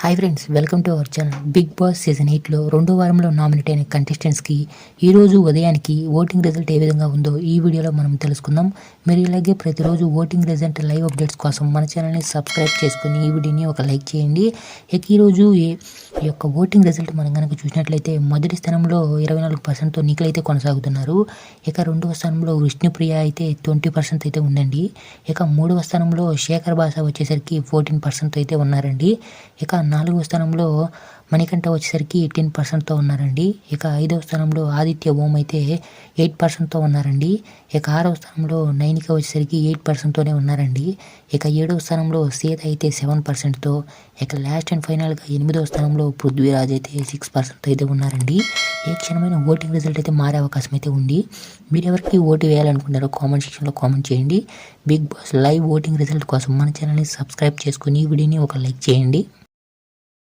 Hi friends, welcome to our channel. Big boss season 8లో రెండో వారంలో నామినేట్ అయిన కంటెస్టెంట్స్కి ఈరోజు ఉదయానికి ఓటింగ్ రిజల్ట్ ఏ విధంగా ఉందో ఈ వీడియోలో మనం తెలుసుకుందాం. మీరు ఇలాగే ప్రతిరోజు ఓటింగ్ రిజల్ట్ లైవ్ అప్డేట్స్ కోసం మన ఛానల్ని సబ్స్క్రైబ్ చేసుకుని ఈ వీడియోని ఒక లైక్ చేయండి. ఇక ఈరోజు ఈ యొక్క ఓటింగ్ రిజల్ట్ మనం కనుక చూసినట్లయితే మొదటి స్థానంలో 24%తో నిఖిల్ అయితే కొనసాగుతున్నారు. ఇక రెండవ స్థానంలో విష్ణుప్రియ అయితే 20% అయితే ఉందండి. ఇక మూడవ స్థానంలో శేఖర్ భాష వచ్చేసరికి 14% అయితే ఉన్నారండి. ఇక నాలుగవ స్థానంలో మణికంఠ వచ్చేసరికి 10%తో ఉన్నారండి. ఇక ఐదవ స్థానంలో ఆదిత్య ఓం అయితే 8%తో ఉన్నారండి. ఇక ఆరవ స్థానంలో నైనిక వచ్చేసరికి 8%తోనే ఉన్నారండి. ఇక ఏడవ స్థానంలో సీత అయితే 7%తో, ఇక లాస్ట్ అండ్ ఫైనల్గా 8వ స్థానంలో పృథ్వీరాజ్ అయితే 6%తో అయితే ఉన్నారండి. ఏ క్షణమైన ఓటింగ్ రిజల్ట్ అయితే మారే అవకాశం అయితే ఉంది. మీరు ఎవరికి ఓటు వేయాలనుకుంటారో కామెంట్ సెక్షన్లో కామెంట్ చేయండి. Bigg Boss live voting result కోసం మన ఛానల్ని సబ్స్క్రైబ్ చేసుకుని ఈ వీడియోని ఒక లైక్ చేయండి.